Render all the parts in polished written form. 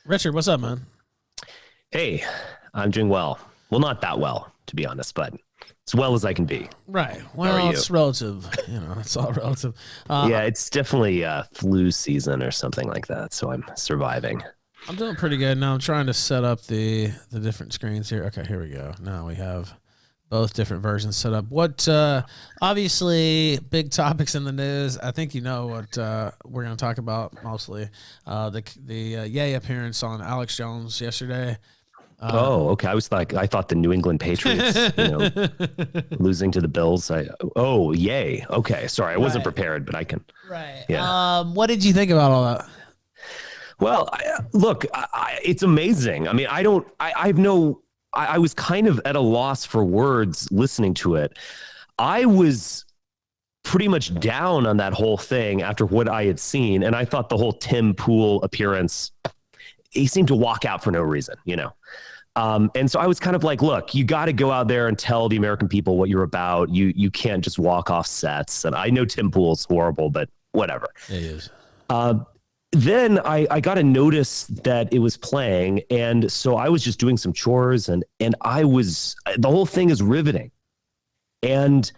Richard, what's up, man? Hey, I'm doing well. Well, not that well, to be honest, but as well as I can be. Right. How are Well, you? it's relative. It's all relative. Yeah, it's definitely flu season or something like that, so I'm surviving. I'm doing pretty good now. I'm trying to set up the different screens here. Okay, here we go. Now we have both different versions set up. What obviously big topics in the news. I think you know what we're going to talk about mostly. The Yay appearance on Alex Jones yesterday. Okay. I thought the New England Patriots, losing to the Bills. Yay. Okay. Sorry, I wasn't Right. prepared, but I can. Right. Yeah. What did you think about all that? Well, look, it's amazing. I mean, I was kind of at a loss for words listening to it. I was pretty much down on that whole thing after what I had seen. And I thought the whole Tim Pool appearance, he seemed to walk out for no reason. And so I was kind of like, look, you got to go out there and tell the American people what you're about. You can't just walk off sets. And I know Tim Pool's horrible, but whatever. It is. Then I got a notice that it was playing. And so I was just doing some chores and the whole thing is riveting. And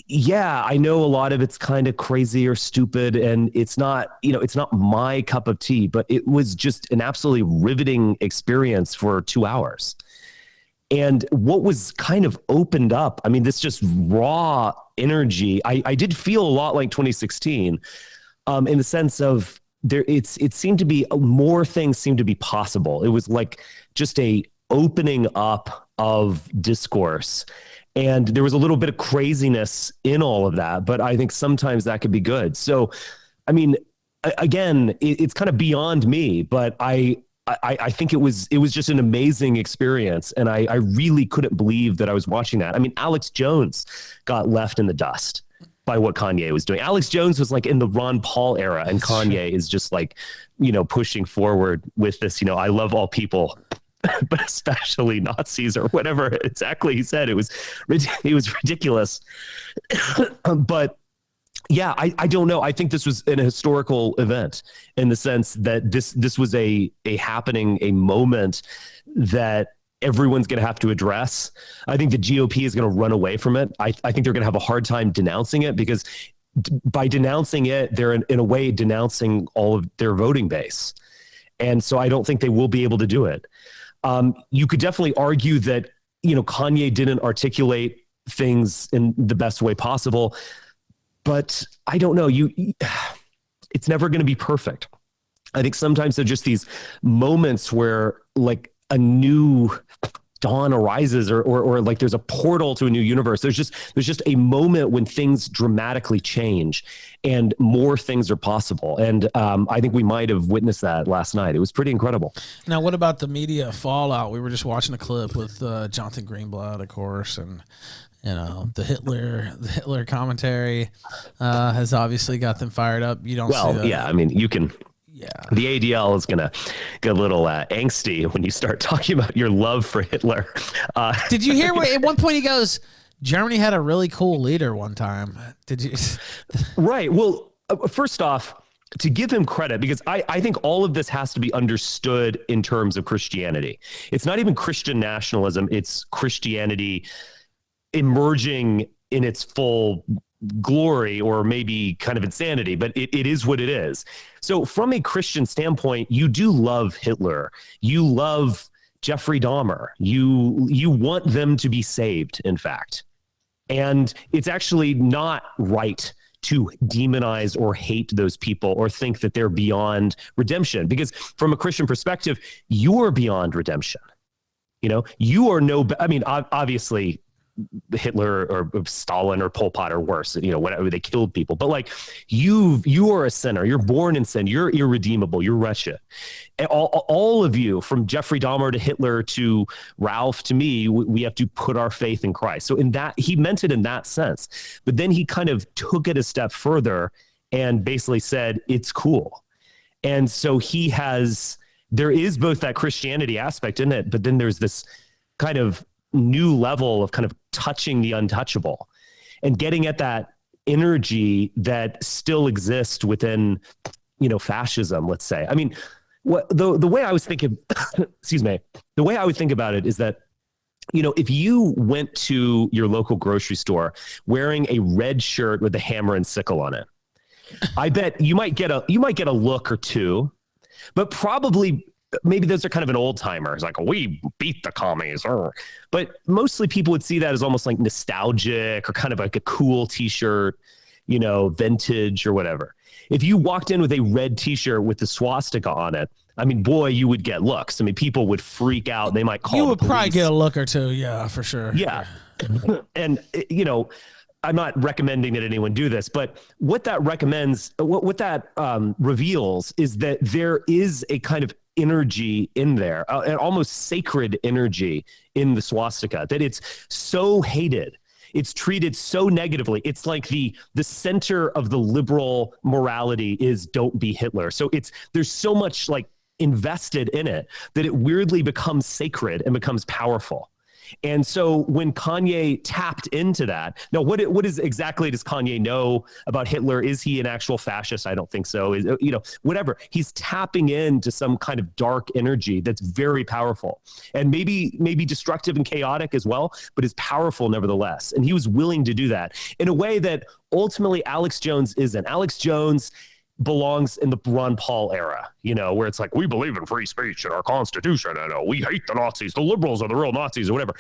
yeah, I know a lot of it's kind of crazy or stupid and it's not my cup of tea, but it was just an absolutely riveting experience for 2 hours. And what was kind of opened up, I mean, this just raw energy, I did feel a lot like 2016 in the sense of it seemed to be more things seemed to be possible. It was like just a opening up of discourse. And there was a little bit of craziness in all of that, but I think sometimes that could be good. So, I mean, again, it's kind of beyond me, but I think it was just an amazing experience. And I really couldn't believe that I was watching that. I mean, Alex Jones got left in the dust by what Kanye was doing. Alex Jones was like in the Ron Paul era, and Kanye is just like, pushing forward with this, I love all people, but especially Nazis or whatever exactly he said. It was ridiculous. But yeah, I don't know. I think this was an historical event in the sense that this was a happening, a moment that everyone's going to have to address. I think the GOP is going to run away from it. I think they're going to have a hard time denouncing it because by denouncing it, they're in a way denouncing all of their voting base. And so I don't think they will be able to do it. You could definitely argue that, Kanye didn't articulate things in the best way possible, but I don't know. It's never going to be perfect. I think sometimes there's just these moments where like a new dawn arises or like there's a portal to a new universe. There's just a moment when things dramatically change and more things are possible. And I think we might have witnessed that last night. It was pretty incredible. Now, what about the media fallout? We were just watching a clip with Jonathan Greenblatt, of course, and the Hitler commentary has obviously got them fired up. You don't see that. Yeah, I mean, you can. Yeah. The ADL is going to get a little angsty when you start talking about your love for Hitler. Did you hear where at one point he goes, Germany had a really cool leader one time? Did you? Right. Well, first off, to give him credit, because I think all of this has to be understood in terms of Christianity. It's not even Christian nationalism. It's Christianity emerging in its full glory or maybe kind of insanity, but it is what it is. So from a Christian standpoint, you do love Hitler. You love Jeffrey Dahmer. You want them to be saved, in fact. And it's actually not right to demonize or hate those people or think that they're beyond redemption, because from a Christian perspective, you're beyond redemption. You are obviously Hitler or Stalin or Pol Pot or worse, whatever, they killed people. But like you are a sinner. You're born in sin. You're irredeemable. You're wretched. And all of you, from Jeffrey Dahmer to Hitler to Ralph to me, we have to put our faith in Christ. So in that, he meant it in that sense. But then he kind of took it a step further and basically said, it's cool. And so there is both that Christianity aspect in it, but then there's this kind of new level of kind of touching the untouchable and getting at that energy that still exists within, fascism, let's say. I mean, The way I was thinking, excuse me, the way I would think about it is that, if you went to your local grocery store wearing a red shirt with a hammer and sickle on it, I bet you might get a look or two, but probably maybe those are kind of an old timer. It's like, we beat the commies. But mostly people would see that as almost like nostalgic or kind of like a cool t-shirt, vintage or whatever. If you walked in with a red t-shirt with the swastika on it, I mean, boy, you would get looks. I mean, people would freak out. They might call You would the police. probably get a look or two. Yeah, for sure. Yeah. And, I'm not recommending that anyone do this, but what that recommends, what that reveals is that there is a kind of energy in there, an almost sacred energy in the swastika, that it's so hated. It's treated so negatively. It's like the center of the liberal morality is don't be Hitler. So there's so much like invested in it that it weirdly becomes sacred and becomes powerful. And so when Kanye tapped into that, now what is exactly does Kanye know about Hitler? Is he an actual fascist? I don't think so. Whatever. He's tapping into some kind of dark energy that's very powerful and maybe destructive and chaotic as well, but is powerful nevertheless. And he was willing to do that in a way that ultimately Alex Jones isn't. Alex Jones belongs in the Ron Paul era, where it's like, we believe in free speech and our Constitution, and we hate the Nazis. The liberals are the real Nazis or whatever.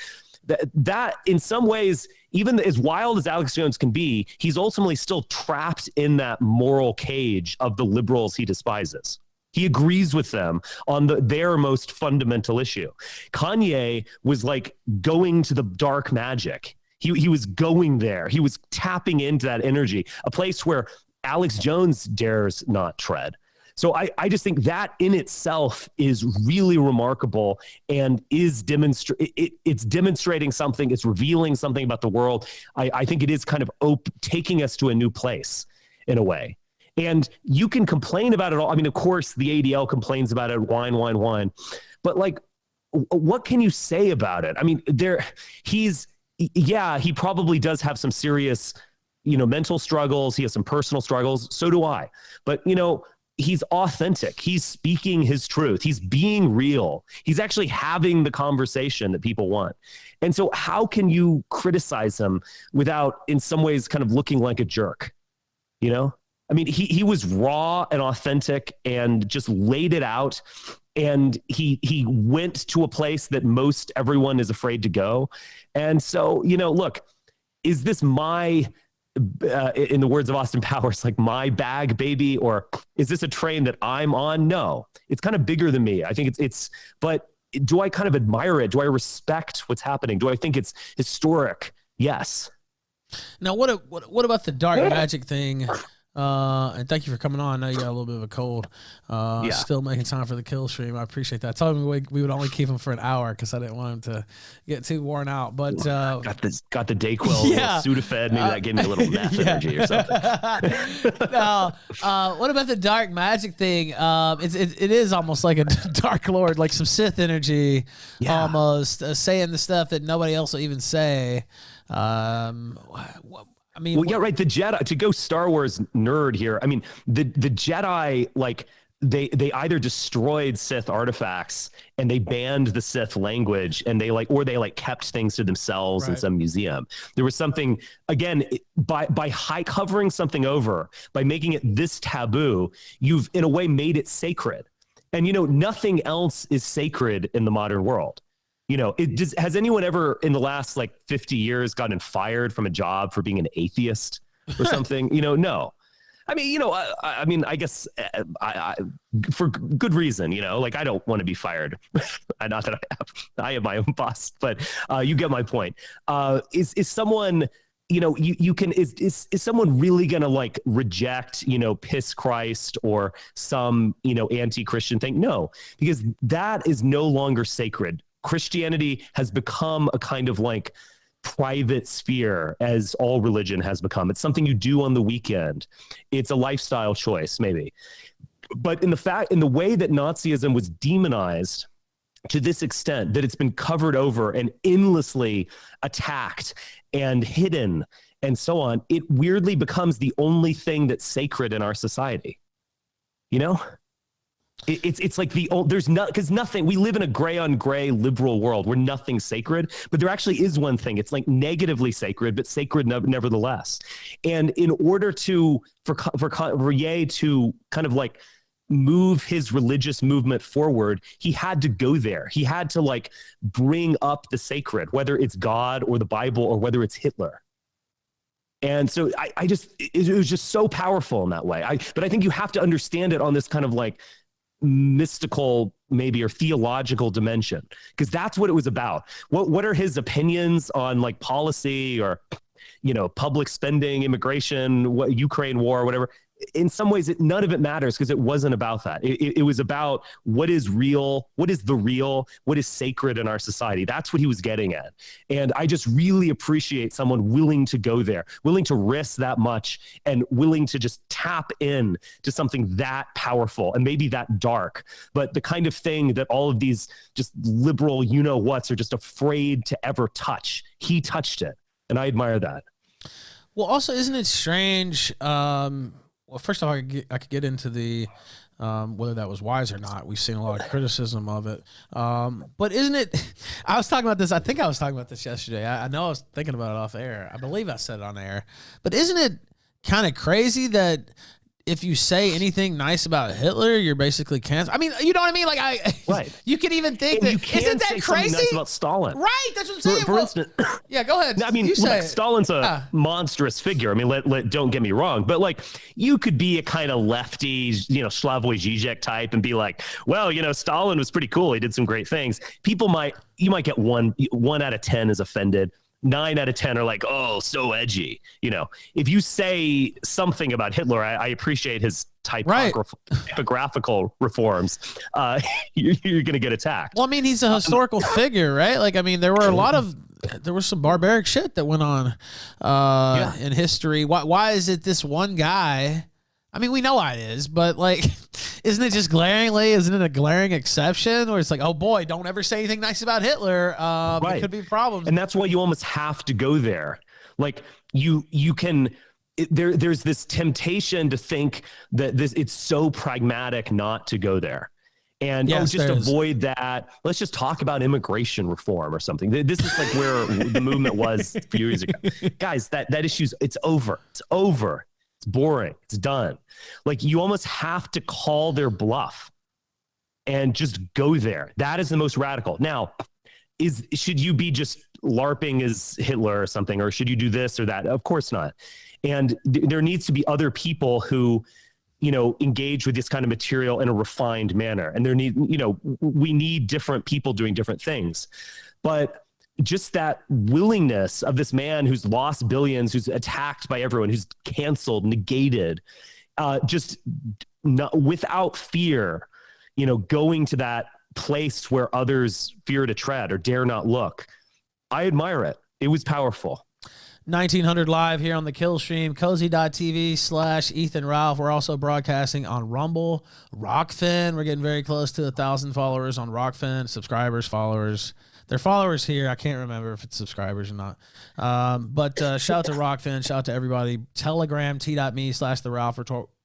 That in some ways, even as wild as Alex Jones can be, he's ultimately still trapped in that moral cage of the liberals he despises. He agrees with them on their most fundamental issue. Kanye was like going to the dark magic. He was going there. He was tapping into that energy, a place where Alex Jones dares not tread. So I just think that in itself is really remarkable and is it's demonstrating something. It's revealing something about the world. I think it is kind of taking us to a new place in a way. And you can complain about it all. I mean, of course, the ADL complains about it, whine. But like, what can you say about it? I mean, he probably does have some serious mental struggles. He has some personal struggles. So do I. But, he's authentic. He's speaking his truth. He's being real. He's actually having the conversation that people want. And so how can you criticize him without in some ways kind of looking like a jerk? I mean, he was raw and authentic and just laid it out. And he went to a place that most everyone is afraid to go. And so, look, is this in the words of Austin Powers, like my bag, baby, or is this a train that I'm on? No, it's kind of bigger than me. I think but do I kind of admire it? Do I respect what's happening? Do I think it's historic? Yes. Now, what about the dark magic thing? And thank you for coming on. I know you got a little bit of a cold. Still making time for the Killstream. I appreciate that. Told me we would only keep him for an hour because I didn't want him to get too worn out. But got the Dayquil, Sudafed. Maybe that gave me a little meth energy or something. Now, what about the dark magic thing? It is almost like a dark lord, like some Sith energy, almost saying the stuff that nobody else will even say. I mean, well, yeah, right. The Jedi, to go Star Wars nerd here. I mean, the Jedi, like they either destroyed Sith artifacts and they banned the Sith language and they kept things to themselves in some museum. There was something, again, by covering something over, by making it this taboo, you've in a way made it sacred. And, nothing else is sacred in the modern world. Has anyone ever in the last 50 years gotten fired from a job for being an atheist or something? No. I mean, I guess for good reason, I don't want to be fired. Not that I am my own boss, but you get my point. Is someone, is someone really going to reject, piss Christ or some, anti-Christian thing? No, because that is no longer sacred. Christianity has become a kind of private sphere, as all religion has become. It's something you do on the weekend. It's a lifestyle choice, maybe. But in the way that Nazism was demonized to this extent, that it's been covered over and endlessly attacked and hidden and so on, it weirdly becomes the only thing that's sacred in our society. It's like there's not, because nothing, we live in a gray on gray liberal world where nothing's sacred, but there actually is one thing. It's like negatively sacred, but sacred nevertheless. And in order for Ye to kind of like move his religious movement forward, he had to go there. He had to like bring up the sacred, whether it's God or the Bible or whether it's Hitler. And so it was just so powerful in that way. But I think you have to understand it on this kind of like mystical maybe or theological dimension, because that's what it was about. What are his opinions on like policy or, you know, public spending, immigration, Ukraine war, whatever? In some ways, none of it matters, because it wasn't about that. It was about what is real, what is the real, what is sacred in our society. That's what he was getting at. And I just really appreciate someone willing to go there, willing to risk that much, and willing to just tap in to something that powerful and maybe that dark, but the kind of thing that all of these just liberal you-know-whats are just afraid to ever touch. He touched it, and I admire that. Well, also, isn't it strange? Well, first off, I could get into the whether that was wise or not. We've seen a lot of criticism of it. But isn't it? I was talking about this. I think I was talking about this yesterday. I know I was thinking about it off air. I believe I said it on air. But isn't it kind of crazy that if you say anything nice about Hitler, you're basically canceled? I mean, you know what I mean? Like, right. You could even think and that, you can isn't that say crazy? Nice about Stalin, right? That's what I'm saying. For instance, yeah, go ahead. I mean, you say Stalin's a monstrous figure. I mean, don't get me wrong, but like, you could be a kind of lefty, you know, Slavoj Žižek type and be like, well, you know, Stalin was pretty cool. He did some great things. You might get one out of 10 is offended. 9 out of 10 are like, oh, so edgy. You know, if you say something about Hitler, I appreciate his typographical reforms. You're going to get attacked. Well, I mean, he's a historical figure, right? Like, I mean, there was some barbaric shit that went on in history. Why is it this one guy? I mean, we know why it is, but like, isn't it just isn't it a glaring exception where it's like, oh boy, don't ever say anything nice about Hitler. Right. It could be problems. And that's why you almost have to go there. Like you can, there's this temptation to think that it's so pragmatic not to go there. And just avoid that. Let's just talk about immigration reform or something. This is like where the movement was a few years ago. Guys, that issue's, it's over. It's over. It's boring. It's done. Like, you almost have to call their bluff and just go there. That is the most radical. Now, should you be just LARPing as Hitler or something, or should you do this or that? Of course not. And there needs to be other people who, you know, engage with this kind of material in a refined manner. And we need different people doing different things. But just that willingness of this man who's lost billions, who's attacked by everyone, who's canceled, negated, without fear, you know, going to that place where others fear to tread or dare not look. I admire it. It was powerful. 1900 live here on the Killstream, cozy.tv/Ethan Ralph. We're also broadcasting on Rumble, Rockfin. We're getting very close to 1,000 followers on Rockfin, subscribers, followers. They're followers here. I can't remember if it's subscribers or not. But shout out to Rockfin. Shout out to everybody. Telegram, t.me/the Ralph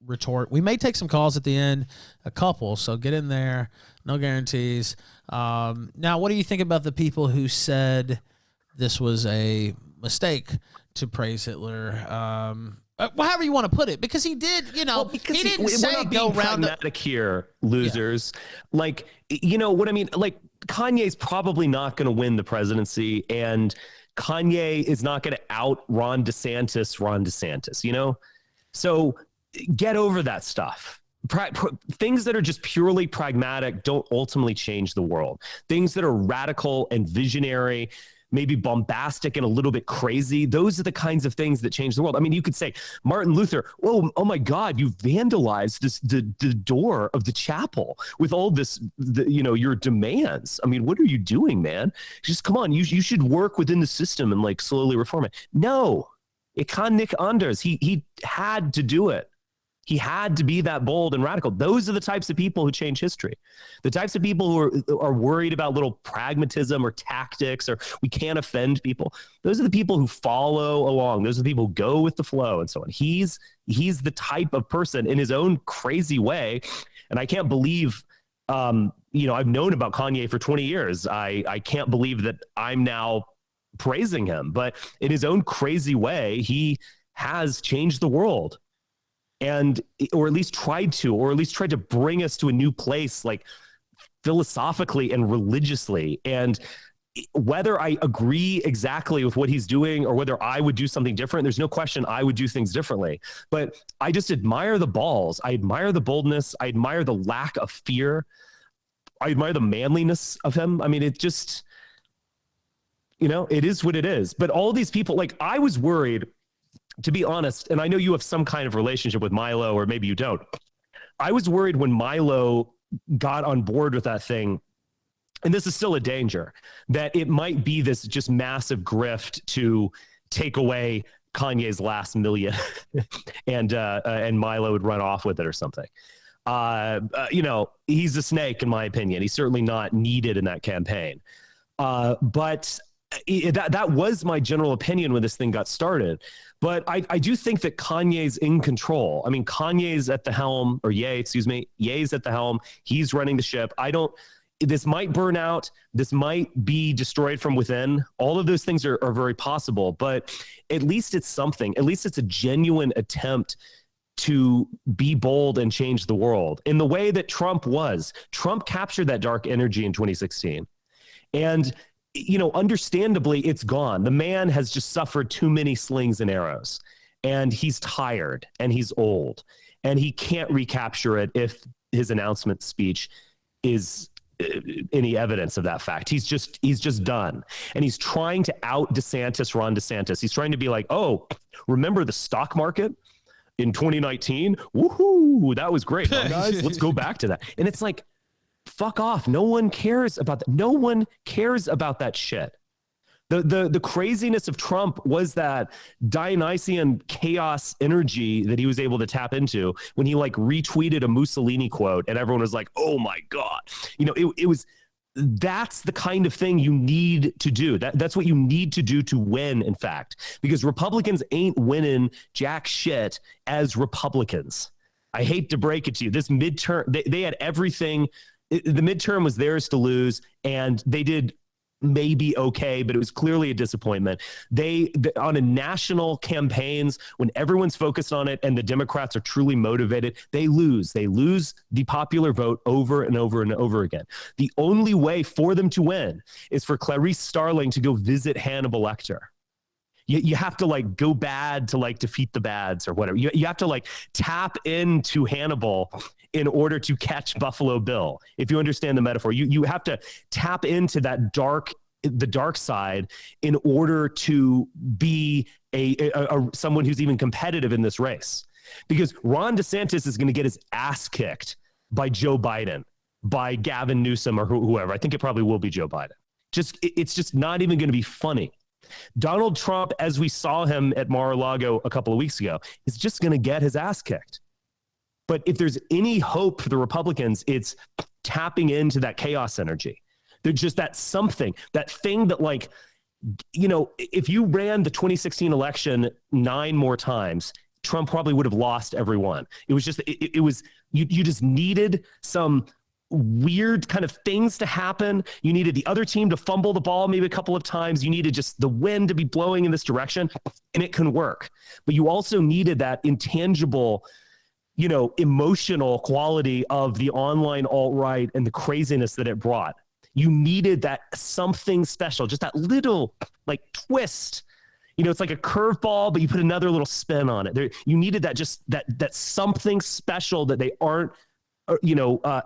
Retort. We may take some calls at the end, a couple, so get in there. No guarantees. Now, what do you think about the people who said this was a mistake to praise Hitler? However you want to put it, because he did, you know, he didn't say go round pragmatic here, losers. Yeah. Like, you know what I mean? Like, Kanye's probably not going to win the presidency, and Kanye is not going to out Ron DeSantis, you know? So get over that stuff. Things that are just purely pragmatic don't ultimately change the world. Things that are radical and visionary, maybe bombastic and a little bit crazy, those are the kinds of things that change the world. I mean, you could say, Martin Luther, oh my God, you vandalized the door of the chapel with all this, your demands. I mean, what are you doing, man? Just come on, you should work within the system and like slowly reform it. No, it can Nick Anders. He had to do it. He had to be that bold and radical. Those are the types of people who change history. The types of people who are worried about little pragmatism or tactics or we can't offend people. Those are the people who follow along. Those are the people who go with the flow and so on. He's the type of person in his own crazy way And I can't believe, I've known about Kanye for 20 years. I can't believe that I'm now praising him, but in his own crazy way, he has changed the world, or at least tried to bring us to a new place, like philosophically and religiously. And whether I agree exactly with what he's doing or whether I would do something different, there's no question I would do things differently. But I just admire the balls. I admire the boldness. I admire the lack of fear. I admire the manliness of him. I mean, it just, it is what it is. But all these people, like, I was worried, to be honest, and I know you have some kind of relationship with Milo, or maybe you don't. I was worried when Milo got on board with that thing, and this is still a danger, that it might be this just massive grift to take away Kanye's last million and Milo would run off with it or something. He's a snake, in my opinion. He's certainly not needed in that campaign. But that was my general opinion when this thing got started. But I do think that Kanye's in control. I mean, Kanye's at the helm, or Ye's at the helm. He's running the ship. This might burn out. This might be destroyed from within. All of those things are very possible, but at least it's something. At least it's a genuine attempt to be bold and change the world in the way that Trump was. Trump captured that dark energy in 2016. And, understandably, it's gone. The man has just suffered too many slings and arrows, and he's tired and he's old, and he can't recapture it if his announcement speech is any evidence of that fact. He's just done. And he's trying to out Ron DeSantis. He's trying to be like, oh, remember the stock market in 2019? Woohoo, that was great, huh, guys? Let's go back to that. And it's like, fuck off. No one cares about that. No one cares about that shit. The craziness of Trump was that Dionysian chaos energy that he was able to tap into when he retweeted a Mussolini quote, and everyone was like, oh my God. That's the kind of thing you need to do. That's what you need to do to win, in fact, because Republicans ain't winning jack shit as Republicans. I hate to break it to you. This midterm, they had everything. The midterm was theirs to lose, and they did maybe okay, but it was clearly a disappointment. They on a national campaigns, when everyone's focused on it and the Democrats are truly motivated, they lose the popular vote over and over and over again. The only way for them to win is for Clarice Starling to go visit Hannibal Lecter. You have to go bad to defeat the bads or whatever. You have to tap into Hannibal in order to catch Buffalo Bill. If you understand the metaphor, you have to tap into the dark side in order to be someone who's even competitive in this race. Because Ron DeSantis is going to get his ass kicked by Joe Biden, by Gavin Newsom, or whoever. I think it probably will be Joe Biden. It's just not even going to be funny. Donald Trump, as we saw him at Mar-a-Lago a couple of weeks ago, is just going to get his ass kicked. But if there's any hope for the Republicans, it's tapping into that chaos energy. They're just that something, that thing that if you ran the 2016 election 9 more times, Trump probably would have lost every one. It was just, you just needed some weird kind of things to happen. You needed the other team to fumble the ball maybe a couple of times. You needed just the wind to be blowing in this direction, and it can work. But you also needed that intangible, emotional quality of the online alt-right and the craziness that it brought. You needed that something special, just that little twist. It's like a curveball, but you put another little spin on it. You needed that something special that they aren't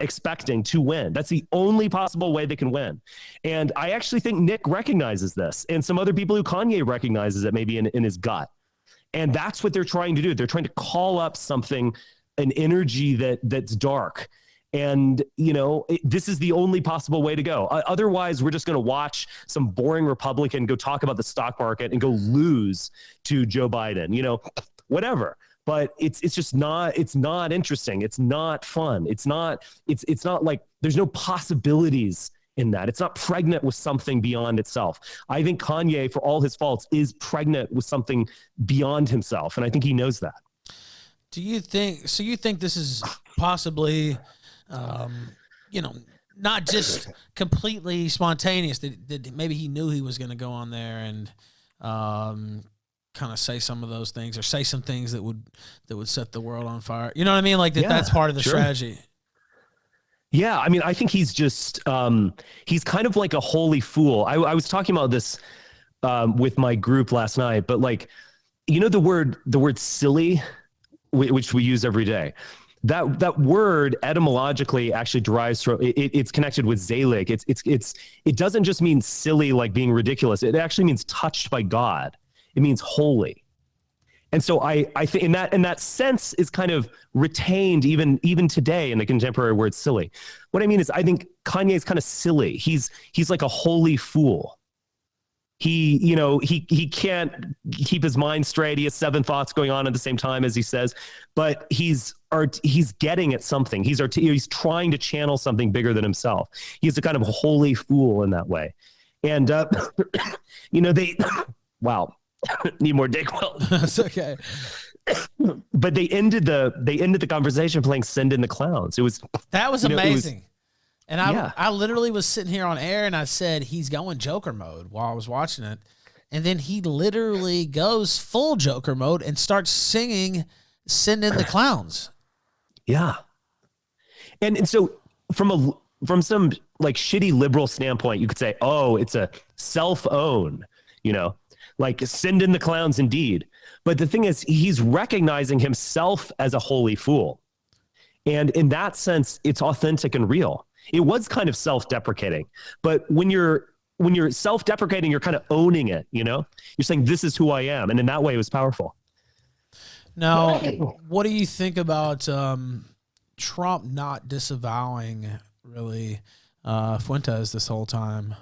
expecting to win. That's the only possible way they can win. And I actually think Nick recognizes this, and some other people who Kanye recognizes it maybe in his gut. And that's what they're trying to do. They're trying to call up something, an energy that's dark. And, this is the only possible way to go. Otherwise, we're just going to watch some boring Republican go talk about the stock market and go lose to Joe Biden, whatever. But it's just not, it's not interesting. It's not fun. It's not like there's no possibilities in that. It's not pregnant with something beyond itself. I think Kanye, for all his faults, is pregnant with something beyond himself. And I think he knows that. Do you think, so you think this is possibly you know, not just completely spontaneous. That maybe he knew he was going to go on there and kind of say some of those things, or say some things that would set the world on fire. You know what I mean? Like that's part of the strategy. Yeah, I mean, I think he's just he's kind of like a holy fool. I was talking about this with my group last night, but like, you know, the word silly, which we use every day. That word etymologically actually derives from it's connected with Zelig. It doesn't just mean silly, like being ridiculous. It actually means touched by God. It means holy. And so I think in that sense is kind of retained even today in the contemporary word silly. What I mean is, I think Kanye is kind of silly. He's like a holy fool. He can't keep his mind straight. He has 7 thoughts going on at the same time, as he says, but he's getting at something. He's trying to channel something bigger than himself. He's a kind of holy fool in that way. And wow. Need more Dayquil. That's okay. But they ended the conversation playing "Send in the Clowns." That was amazing. And I literally was sitting here on air and I said, he's going Joker mode while I was watching it. And then he literally goes full Joker mode and starts singing "Send in the Clowns." Yeah. And so from some like shitty liberal standpoint, you could say, oh, it's a self-own, like send in the clowns indeed. But the thing is, he's recognizing himself as a holy fool. And in that sense, it's authentic and real. It was kind of self-deprecating, but when you're self-deprecating, you're kind of owning it, You're saying, this is who I am. And in that way, it was powerful. Now, what do you think about Trump not disavowing, really, Fuentes this whole time?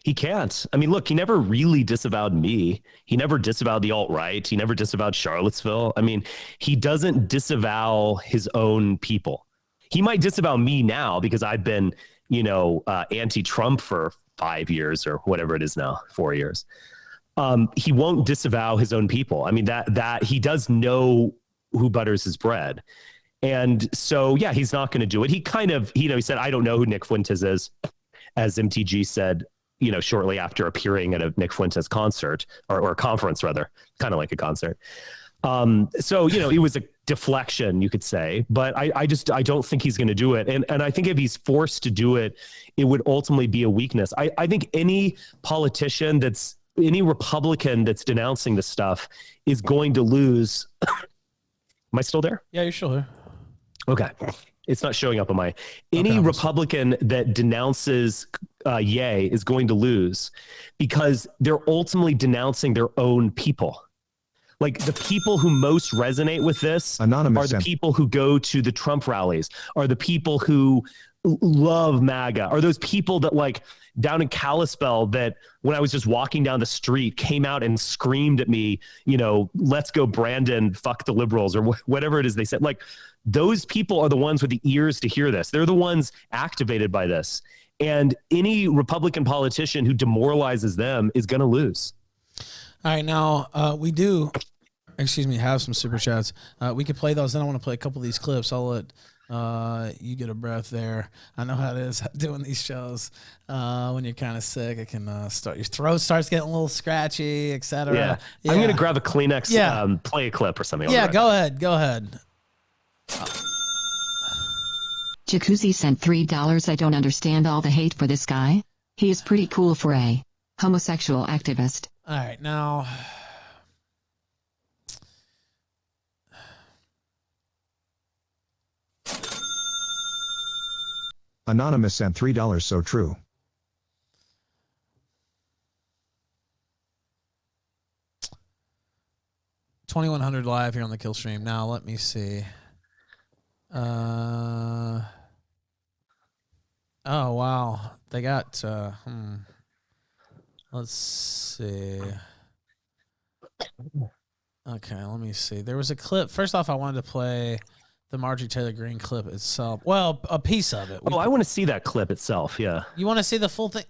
He can't. I mean, look, he never really disavowed me. He never disavowed the alt-right. He never disavowed Charlottesville. I mean, he doesn't disavow his own people. He might disavow me now because I've been, anti-Trump for 5 years or whatever it is now, 4 years. He won't disavow his own people. I mean, that he does know who butters his bread. And so, yeah, he's not going to do it. He kind of, he said, I don't know who Nick Fuentes is, as MTG said, shortly after appearing at a Nick Fuentes concert or conference, rather, kind of like a concert. So, it was a deflection, you could say, but I don't think he's going to do it. And I think if he's forced to do it, it would ultimately be a weakness. I think any politician any Republican that's denouncing this stuff is going to lose. Am I still there? Yeah, you're still there. Okay. It's not showing up on my. Any Republican that denounces Ye is going to lose because they're ultimately denouncing their own people. Like the people who most resonate with this are the people who go to the Trump rallies, are the people who love MAGA, are those people that like down in Kalispell that when I was just walking down the street came out and screamed at me, let's go Brandon, fuck the liberals, or whatever it is they said. Like those people are the ones with the ears to hear this. They're the ones activated by this. And any Republican politician who demoralizes them is going to lose. All right, now we do, have some super chats. We could play those. Then I want to play a couple of these clips. I'll let you get a breath there. I know how it is doing these shows. When you're kind of sick, it can your throat starts getting a little scratchy, etc. Yeah. I'm going to grab a Kleenex, play a clip or something. Yeah, go ahead. Jacuzzi sent $3. I don't understand all the hate for this guy. He is pretty cool for a homosexual activist. All right, now. Anonymous sent $3. So true. $2,100 live here on the Killstream. Now let me see. Oh wow, they got. Let's see. Okay, let me see. There was a clip. First off, I wanted to play the Marjorie Taylor Greene clip itself. Well, a piece of it. I want to see that clip itself. Yeah. You want to see the full thing?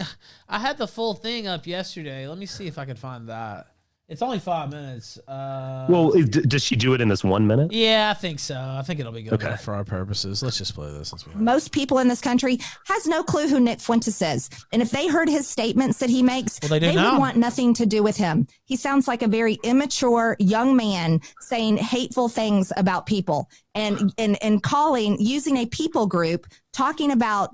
I had the full thing up yesterday. Let me see if I can find that. It's only 5 minutes. Does she do it in this 1 minute? Yeah, I think so. I think it'll be good Okay. enough for our purposes. Let's just play this. Most people in this country has no clue who Nick Fuentes is. And if they heard his statements that he makes, they would want nothing to do with him. He sounds like a very immature young man saying hateful things about people and using a people group, talking about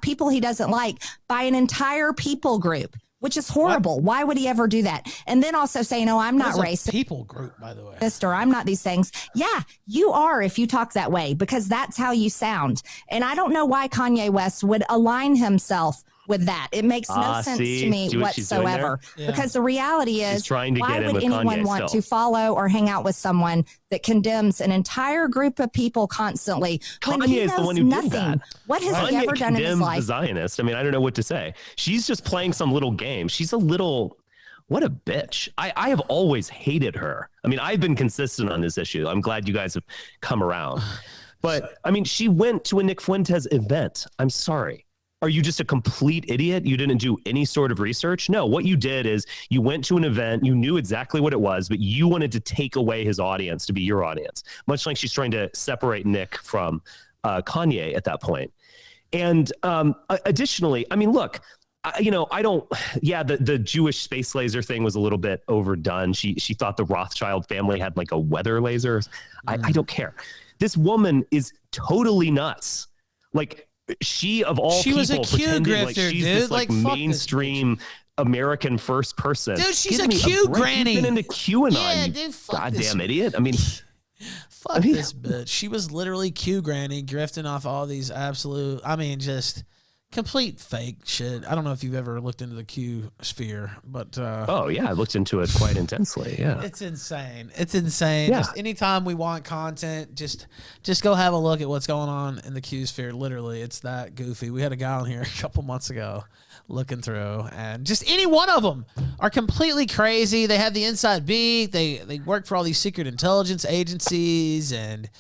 people he doesn't like by an entire people group, which is horrible. Why would he ever do that? And then also saying, "Oh, I'm not racist." People group, by the way. Or I'm not these things. Yeah, you are if you talk that way, because that's how you sound. And I don't know why Kanye West would align himself with that. It makes no sense to me whatsoever. Yeah. Because the reality is, why would anyone want to follow or hang out with someone that condemns an entire group of people constantly when he knows is the one who nothing? did that. What has he ever done in his life? The Zionist. I mean, I don't know what to say. She's just playing some little game. She's a little... What a bitch. I have always hated her. I mean, I've been consistent on this issue. I'm glad you guys have come around. But, I mean, she went to a Nick Fuentes event. I'm sorry. Are you just a complete idiot? You didn't do any sort of research? No, what you did is you went to an event, you knew exactly what it was, but you wanted to take away his audience to be your audience, much like she's trying to separate Nick from Kanye at that point. And additionally, I mean, look, the Jewish space laser thing was a little bit overdone. She thought the Rothschild family had like a weather laser. I don't care. This woman is totally nuts. Like, she of all people was a Q grifter, like she's dude. this like mainstream American first person. Dude, she's a Q granny. You've been into QAnon, yeah, dude, goddamn idiot. I mean, this bitch. She was literally Q granny grifting off all these absolute, just complete fake shit. I don't know if you've ever looked into the Q sphere, but oh yeah, I looked into it quite intensely. Yeah, it's insane. It's insane. Yeah. Just anytime we want content, just go have a look at what's going on in the Q sphere. Literally, it's that goofy. We had a guy on here a couple months ago looking through, and just any one of them are completely crazy. They have the inside beat. They work for all these secret intelligence agencies, and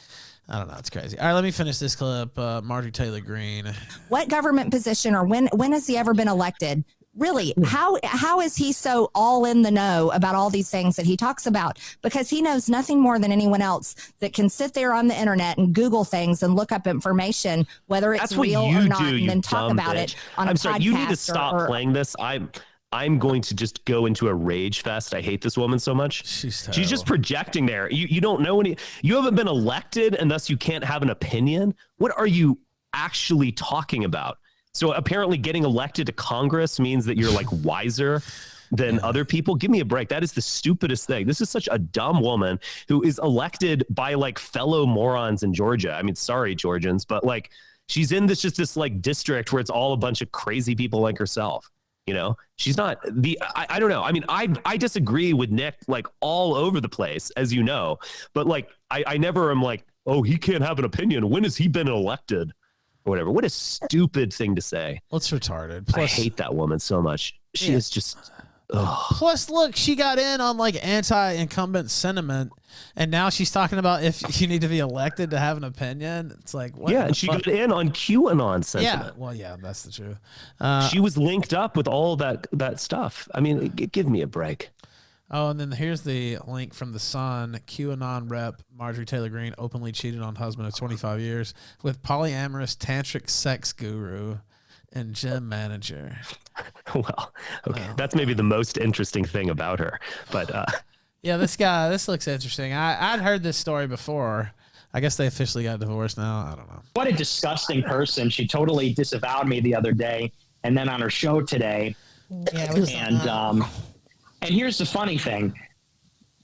I don't know. It's crazy. All right, let me finish this clip. Marjorie Taylor Greene. What government position or when has he ever been elected? Really, how is he so all in the know about all these things that he talks about? Because he knows nothing more than anyone else that can sit there on the internet and Google things and look up information, whether it's real or not, and then talk about it on a podcast. I'm sorry, you need to stop playing this. I'm going to just go into a rage fest. I hate this woman so much. She's just projecting there. You don't know you haven't been elected, and thus you can't have an opinion. What are you actually talking about? So apparently getting elected to Congress means that you're like wiser than other people. Give me a break. That is the stupidest thing. This is such a dumb woman who is elected by like fellow morons in Georgia. I mean, sorry, Georgians, but like she's in this like district where it's all a bunch of crazy people like herself. You know, she's not I don't know. I mean, I disagree with Nick like all over the place, as you know, but like, I never am like, oh, he can't have an opinion. When has he been elected or whatever? What a stupid thing to say. Well, it's retarded. Plus, I hate that woman so much. She is just, Plus, look, she got in on like anti-incumbent sentiment, and now she's talking about if you need to be elected to have an opinion. It's like, what? Yeah, and she got in on QAnon sentiment. Yeah, well, yeah, that's the truth. She was linked up with all that stuff. I mean, give me a break. Oh, and then here's the link from The Sun. QAnon rep Marjorie Taylor Greene openly cheated on husband of 25 years with polyamorous tantric sex guru and gym manager. Well, okay. That's maybe the most interesting thing about her. But yeah, this looks interesting. I'd heard this story before. I guess they officially got divorced now. I don't know. What a disgusting person. She totally disavowed me the other day. And then on her show today. Yeah, and here's the funny thing.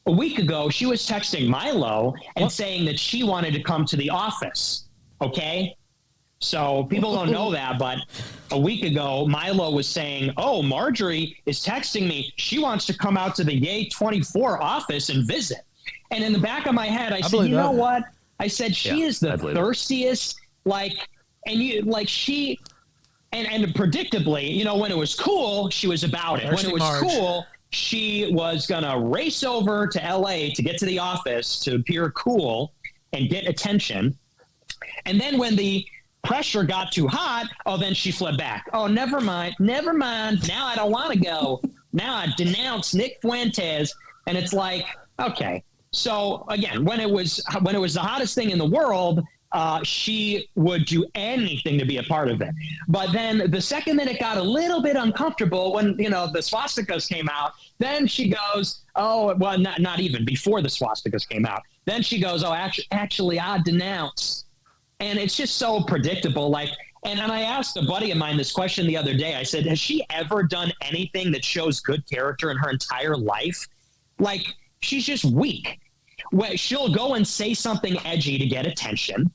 A week ago, she was texting Milo and saying that she wanted to come to the office. Okay? So people don't know that, but a week ago, Milo was saying, oh, Marjorie is texting me. She wants to come out to the Yay 24 office and visit. And in the back of my head, I said, you know what? I said, she is the thirstiest, and predictably, you know, when it was cool, she was about it. When it was cool, she was going to race over to LA to get to the office to appear cool and get attention. And then when the pressure got too hot, then she fled back. Oh, never mind. Now I don't want to go. Now I denounce Nick Fuentes. And it's like, okay. So again, when it was the hottest thing in the world, she would do anything to be a part of it. But then the second that it got a little bit uncomfortable, when, the swastikas came out, then she goes, oh, well, not even before the swastikas came out. Then she goes, oh, actually, I denounce. And it's just so predictable. Like, and I asked a buddy of mine this question the other day. I said, has she ever done anything that shows good character in her entire life? Like, she's just weak. Well, she'll go and say something edgy to get attention.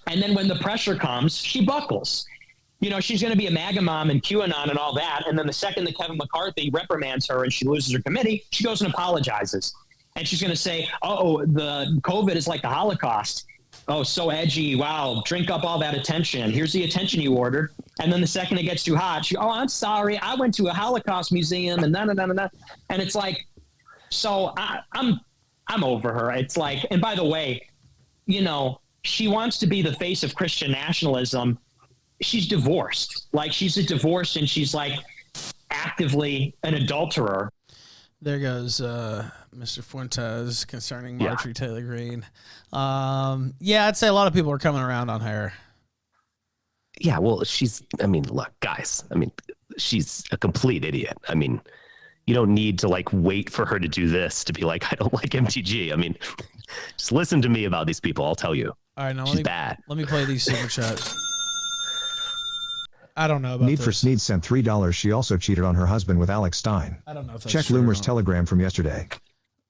And then when the pressure comes, she buckles. She's going to be a MAGA mom and QAnon and all that. And then the second that Kevin McCarthy reprimands her and she loses her committee, she goes and apologizes. And she's going to say, oh, the COVID is like the Holocaust. Oh, so edgy. Wow. Drink up all that attention. Here's the attention you ordered. And then the second it gets too hot, oh, I'm sorry. I went to a Holocaust museum and And it's like, so I'm over her. It's like, and by the way, she wants to be the face of Christian nationalism. She's divorced. Like, she's a divorced, and she's like actively an adulterer. There goes Mr. Fuentes concerning Marjorie Taylor Greene. I'd say a lot of people are coming around on her. Yeah, well, look, guys, she's a complete idiot. You don't need to wait for her to do this to be like, I don't like MTG. Just listen to me about these people. I'll tell you. All right, now she's bad. Let me play these super chats. I don't know about Need for Sneed sent $3. She also cheated on her husband with Alex Stein. I don't know if that's Check true Loomer's telegram from yesterday.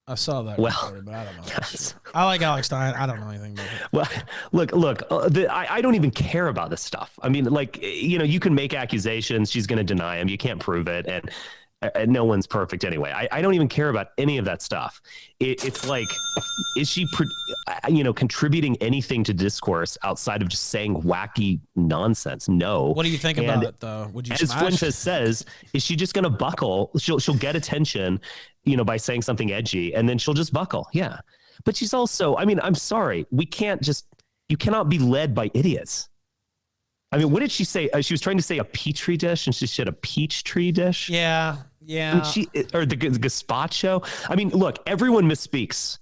I saw that. Well, story, but I don't know. If that's true. I like Alex Stein. I don't know anything about it. Well, look. I don't even care about this stuff. You can make accusations. She's going to deny them. You can't prove it, and no one's perfect anyway. I don't even care about any of that stuff. It's like, is she, contributing anything to discourse outside of just saying wacky nonsense? No. What do you think about it, though? Would you as smash? Fuentes says, is she just going to buckle? She'll get attention, by saying something edgy, and then she'll just buckle. Yeah. But she's also, I'm sorry. You cannot be led by idiots. What did she say? She was trying to say a petri dish, and she said a peach tree dish. Yeah. Or the gazpacho. Look, everyone misspeaks.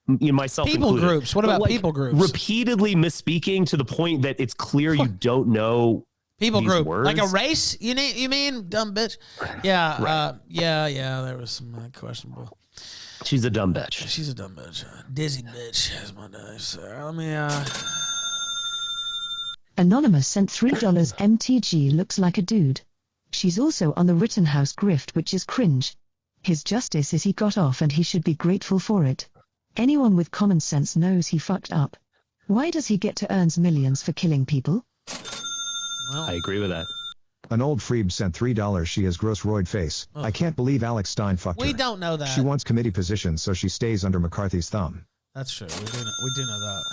Myself people included. Groups. What about people groups? Repeatedly misspeaking to the point that it's clear you don't know people these group. words. Like a race? You mean dumb bitch? Yeah. Right. Yeah. There was some questionable. She's a dumb bitch. She's a dumb bitch. Dizzy bitch is my name. So let me. Anonymous sent $3. MTG looks like a dude. She's also on the Rittenhouse grift, which is cringe. His justice is he got off and he should be grateful for it. Anyone with common sense knows he fucked up. Why does he get to earn millions for killing people? Well, I agree with that. An old Freeb sent $3. She has gross roid face. I can't believe Alex Stein fucked her. We don't know that. She wants committee positions, so she stays under McCarthy's thumb. That's true. We do know that.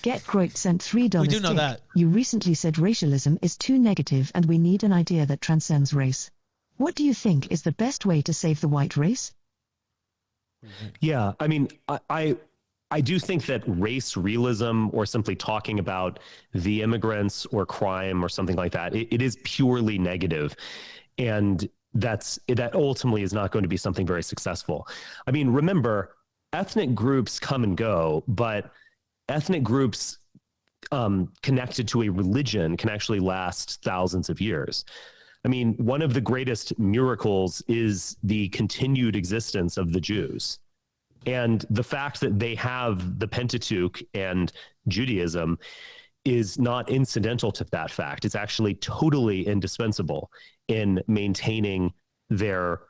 Get Groit sent $3. We do know that. You recently said racialism is too negative and we need an idea that transcends race. What do you think is the best way to save the white race? Yeah, I do think that race realism, or simply talking about the immigrants or crime or something like that, it is purely negative. And that ultimately is not going to be something very successful. Remember, ethnic groups come and go, but ethnic groups connected to a religion can actually last thousands of years. One of the greatest miracles is the continued existence of the Jews. And the fact that they have the Pentateuch and Judaism is not incidental to that fact. It's actually totally indispensable in maintaining their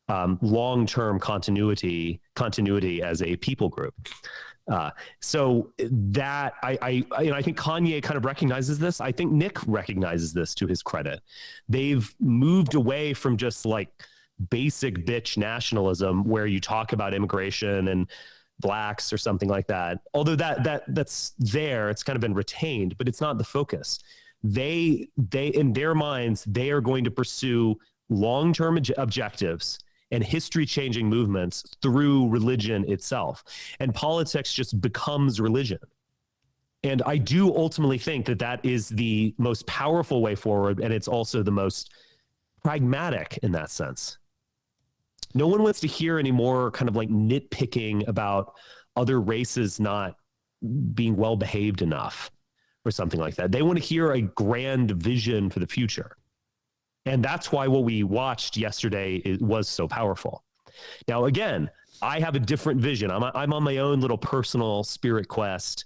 long-term continuity as a people group. So that I think Kanye kind of recognizes this. I think Nick recognizes this to his credit. They've moved away from just basic bitch nationalism where you talk about immigration and blacks or something like that. Although that's there, it's kind of been retained, but it's not the focus. They in their minds, they are going to pursue long-term objectives and history-changing movements through religion itself. And politics just becomes religion. And I do ultimately think that is the most powerful way forward, and it's also the most pragmatic in that sense. No one wants to hear any more kind of like nitpicking about other races not being well behaved enough or something like that. They want to hear a grand vision for the future. And that's why what we watched yesterday was so powerful. Now, again, I have a different vision. I'm on my own little personal spirit quest,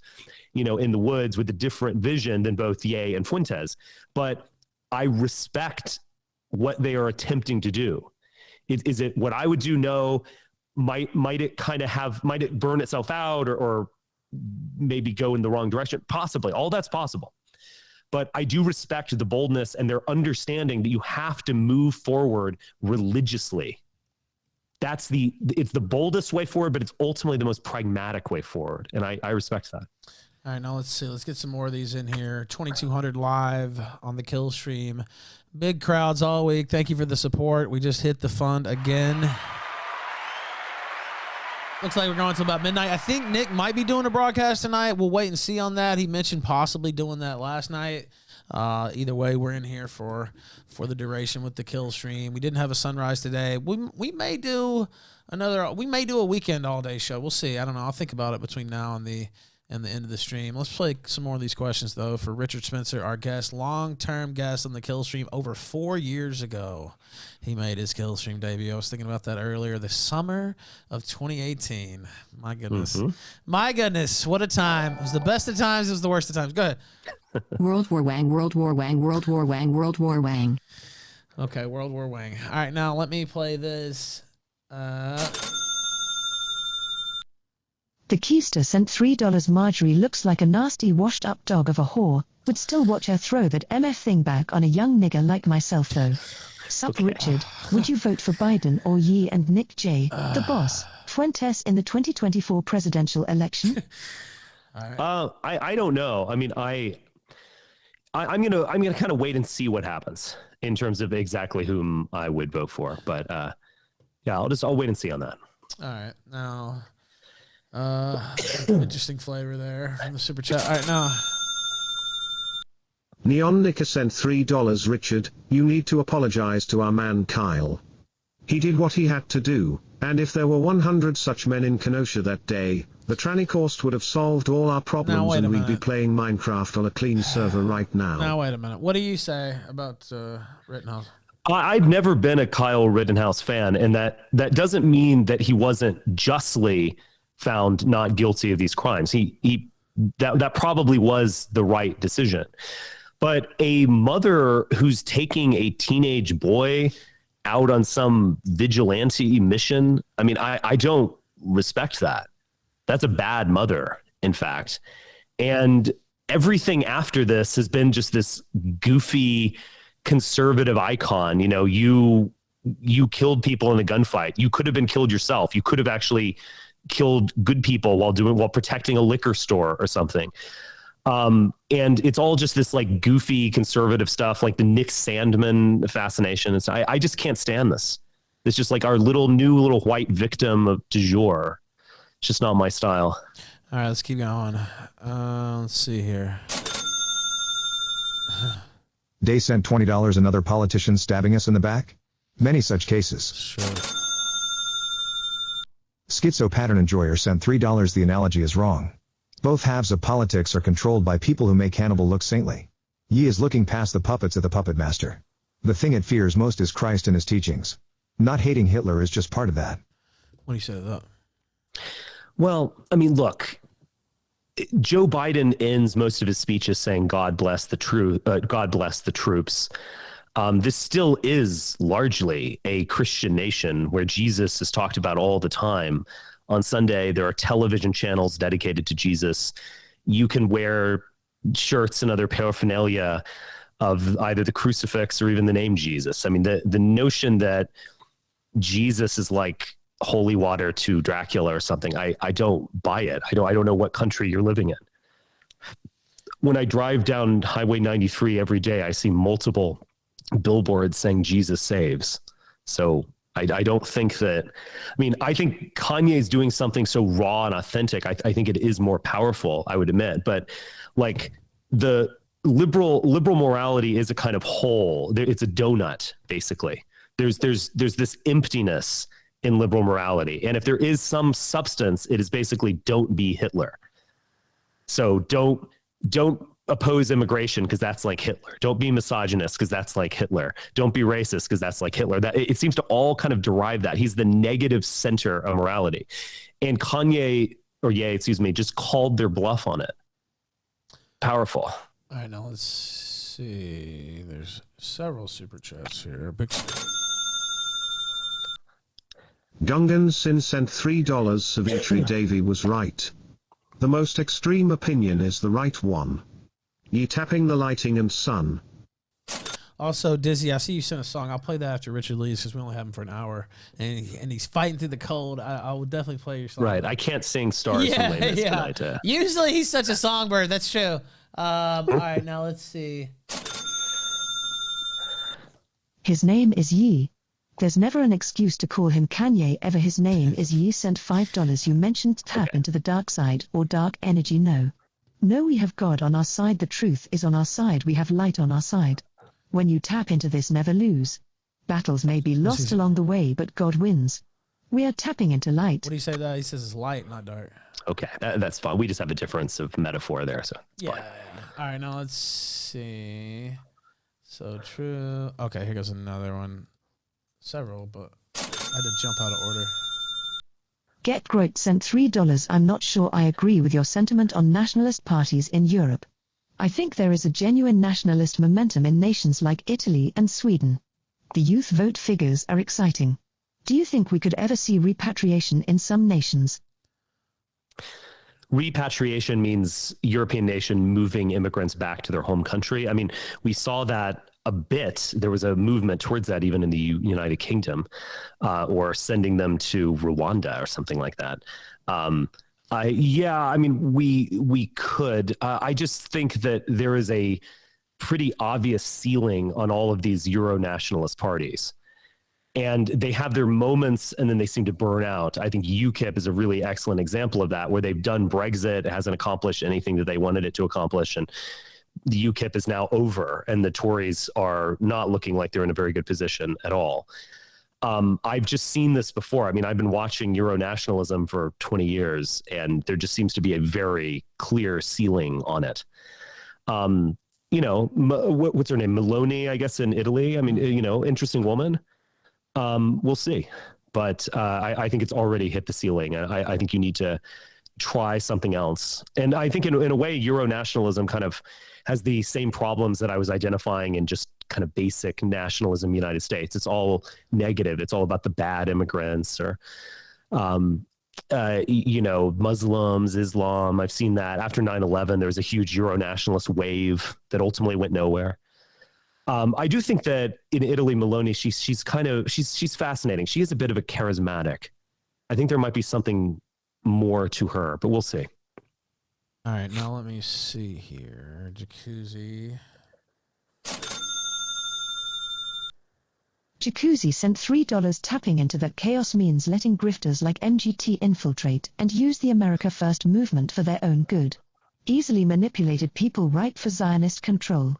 in the woods with a different vision than both Ye and Fuentes. But I respect what they are attempting to do. Is it what I would do? No. Might it burn itself out or maybe go in the wrong direction? Possibly. All that's possible. But I do respect the boldness and their understanding that you have to move forward religiously. It's the boldest way forward, but it's ultimately the most pragmatic way forward. And I respect that. All right, now let's see. Let's get some more of these in here. 2,200 live on the Killstream. Big crowds all week. Thank you for the support. We just hit the fund again. Looks like we're going until about midnight. I think Nick might be doing a broadcast tonight. We'll wait and see on that. He mentioned possibly doing that last night. Either way, we're in here for the duration with the Killstream. We didn't have a sunrise today. We may do a weekend all day show. We'll see. I don't know. I'll think about it between now and the end of the stream. Let's play some more of these questions though for Richard Spencer, our guest, long-term guest on the Killstream. Over 4 years ago, he made his Killstream debut. I was thinking about that earlier. The summer of 2018. My goodness. Mm-hmm. My goodness. What a time. It was the best of times. It was the worst of times. Go ahead. World War Wang, World War Wang, World War Wang, World War Wang. Okay, World War Wang. All right, now let me play this. The Keister sent $3. Marjorie looks like a nasty washed-up dog of a whore. Would still watch her throw that MF thing back on a young nigger like myself, though. Sup, Richard. Would you vote for Biden or Ye and Nick J, the boss, Fuentes in the 2024 presidential election? All right. I don't know. I mean, I'm gonna kind of wait and see what happens in terms of exactly whom I would vote for. But yeah, I'll wait and see on that. All right, now. Interesting flavor there from the super chat. All right, now. Neon Nicker sent $3. Richard, you need to apologize to our man Kyle. He did what he had to do, and if there were 100 such men in Kenosha that day, the tranny course would have solved all our problems and we'd be playing Minecraft on a clean server right now. Now, wait a minute. What do you say about Rittenhouse? I've never been a Kyle Rittenhouse fan, and that doesn't mean that he wasn't justly found not guilty of these crimes. That probably was the right decision. But a mother who's taking a teenage boy out on some vigilante mission, I mean, I don't respect that. That's a bad mother, in fact. And everything after this has been just this goofy conservative icon. You killed people in a gunfight. You could have been killed yourself. You could have actually killed good people while protecting a liquor store or something. And it's all just this like goofy conservative stuff, like the Nick Sandman fascination. I just can't stand this. It's just like our new little white victim of du jour. It's just not my style. All right, let's keep going. Let's see here. Day sent $20. Another politician stabbing us in the back? Many such cases. Sure. Schizo pattern enjoyer sent $3. The analogy is wrong. Both halves of politics are controlled by people who make Hannibal look saintly. Ye is looking past the puppets of the puppet master. The thing it fears most is Christ and his teachings. Not hating Hitler is just part of that. What do you say to that? Well, I mean, look, Joe Biden ends most of his speeches saying, God bless the troops. This still is largely a Christian nation where Jesus is talked about all the time. On Sunday, there are television channels dedicated to Jesus. You can wear shirts and other paraphernalia of either the crucifix or even the name Jesus. I mean, the notion that Jesus is like holy water to Dracula or something, I don't buy it. I don't know what country you're living in. When I drive down Highway 93 every day, I see multiple billboards saying Jesus saves. So I don't think that, I mean, I think Kanye is doing something so raw and authentic. I think it is more powerful, I would admit, but like the liberal morality is a kind of hole. It's a donut, basically. There's this emptiness in liberal morality. And if there is some substance, it is basically don't be Hitler. So don't oppose immigration because that's like Hitler. Don't be misogynist because that's like Hitler. Don't be racist because that's like Hitler. That it seems to all kind of derive that. He's the negative center of morality. And Kanye, or Ye, excuse me, just called their bluff on it. Powerful. All right, now let's see. There's several super chats here. Gungan Sin sent $3. Savitri Davy was right. The most extreme opinion is the right one. Ye tapping the lighting and sun. Also, Dizzy, I see you sent a song. I'll play that after Richard leaves because we only have him for an hour, and he's fighting through the cold. I will definitely play your song. Right, I can't sing Stars from Les Mis tonight. Usually he's such a songbird. That's true. All right, now let's see. His name is Yi. There's never an excuse to call him Kanye ever. His name is Yi. Sent $5. You mentioned tap into the dark side or dark energy. No, we have God on our side. The truth is on our side. We have light on our side. When you tap into this, never lose. Battles may be lost along the way, but God wins. We are tapping into light. What do you say that? He says it's light, not dark. Okay, that's fine. We just have a difference of metaphor there, so it's fine. All right, now let's see. So true. Okay, here goes another one. Several, but I had to jump out of order. Get Groit sent $3. I'm not sure I agree with your sentiment on nationalist parties in Europe. I think there is a genuine nationalist momentum in nations like Italy and Sweden. The youth vote figures are exciting. Do you think we could ever see repatriation in some nations? Repatriation means European nation moving immigrants back to their home country. I mean, we saw that a bit. There was a movement towards that even in the United Kingdom, or sending them to Rwanda or something like that. I mean, we could. I just think that there is a pretty obvious ceiling on all of these Euro-nationalist parties. And they have their moments and then they seem to burn out. I think UKIP is a really excellent example of that, where they've done Brexit, it hasn't accomplished anything that they wanted it to accomplish. And the UKIP is now over and the Tories are not looking like they're in a very good position at all. I've just seen this before. I mean, I've been watching Euro-nationalism for 20 years and there just seems to be a very clear ceiling on it. What's her name? Meloni, I guess, in Italy. I mean, interesting woman. We'll see. But I think it's already hit the ceiling. I think you need to try something else. And I think in a way, Euro-nationalism kind of has the same problems that I was identifying in just kind of basic nationalism in the United States. It's all negative. It's all about the bad immigrants or, Muslims, Islam. I've seen that after 9/11, there was a huge Euro-nationalist wave that ultimately went nowhere. I do think that in Italy, Meloni, she's fascinating. She is a bit of a charismatic. I think there might be something more to her, but we'll see. All right, now let me see here. Jacuzzi sent $3. Tapping into that chaos means letting grifters like MGT infiltrate and use the America First movement for their own good. Easily manipulated people ripe for Zionist control.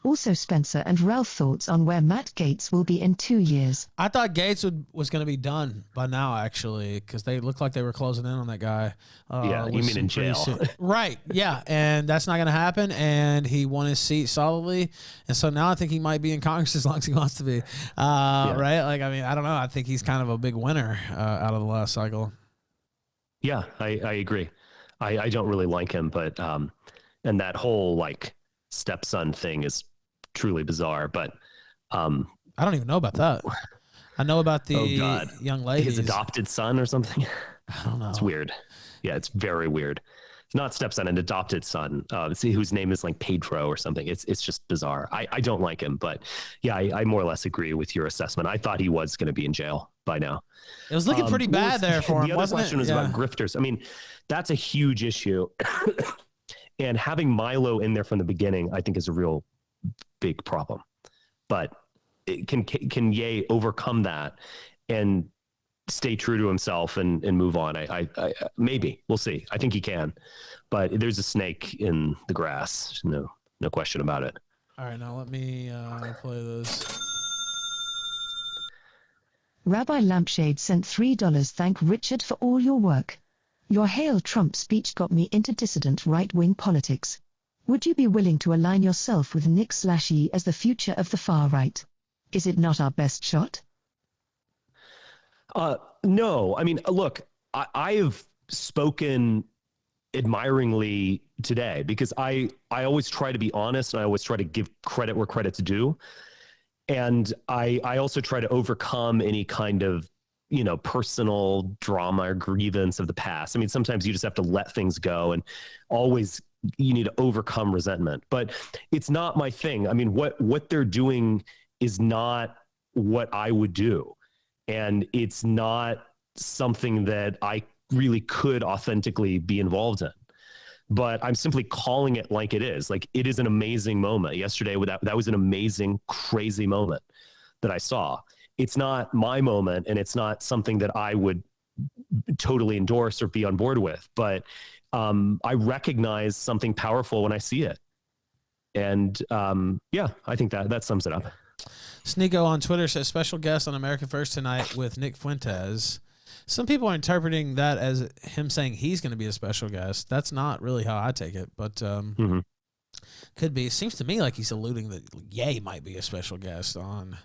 Also, Spencer and Ralph thoughts on where Matt Gaetz will be in 2 years. I thought Gates was going to be done by now, actually, because they looked like they were closing in on that guy. You mean in jail? Right, yeah, and that's not going to happen, and he won his seat solidly, and so now I think he might be in Congress as long as he wants to be, right? Like, I mean, I don't know. I think he's kind of a big winner out of the last cycle. Yeah, I agree. I don't really like him, but and that whole, like, stepson thing is truly bizarre, but I don't even know about that. I know about the young lady, his adopted son or something. I don't know. It's weird. Yeah, it's very weird. It's not stepson, an adopted son, whose name is like Pedro or something. It's just bizarre. I don't like him, but yeah, I more or less agree with your assessment. I thought he was going to be in jail by now. It was looking pretty bad there for him. The other question was about grifters. I mean, that's a huge issue. And having Milo in there from the beginning, I think, is a real big problem. But can Ye overcome that and stay true to himself and move on? I maybe we'll see. I think he can, but there's a snake in the grass. No question about it. All right, now let me play this. Rabbi Lampshade sent $3. Thank Richard for all your work. Your Hail Trump speech got me into dissident right-wing politics. Would you be willing to align yourself with Nick/E as the future of the far right? Is it not our best shot? No. I mean, look, I have spoken admiringly today because I always try to be honest and I always try to give credit where credit's due. And I also try to overcome any kind of, personal drama or grievance of the past. I mean, sometimes you just have to let things go and always you need to overcome resentment, but it's not my thing. I mean, what they're doing is not what I would do. And it's not something that I really could authentically be involved in. But I'm simply calling it like it is. Like, it is an amazing moment. Yesterday, that was an amazing, crazy moment that I saw. It's not my moment, and it's not something that I would totally endorse or be on board with. But I recognize something powerful when I see it. And I think that sums it up. Sneeko on Twitter says, special guest on America First tonight with Nick Fuentes. Some people are interpreting that as him saying he's going to be a special guest. That's not really how I take it, but could be. It seems to me like he's alluding that Ye might be a special guest on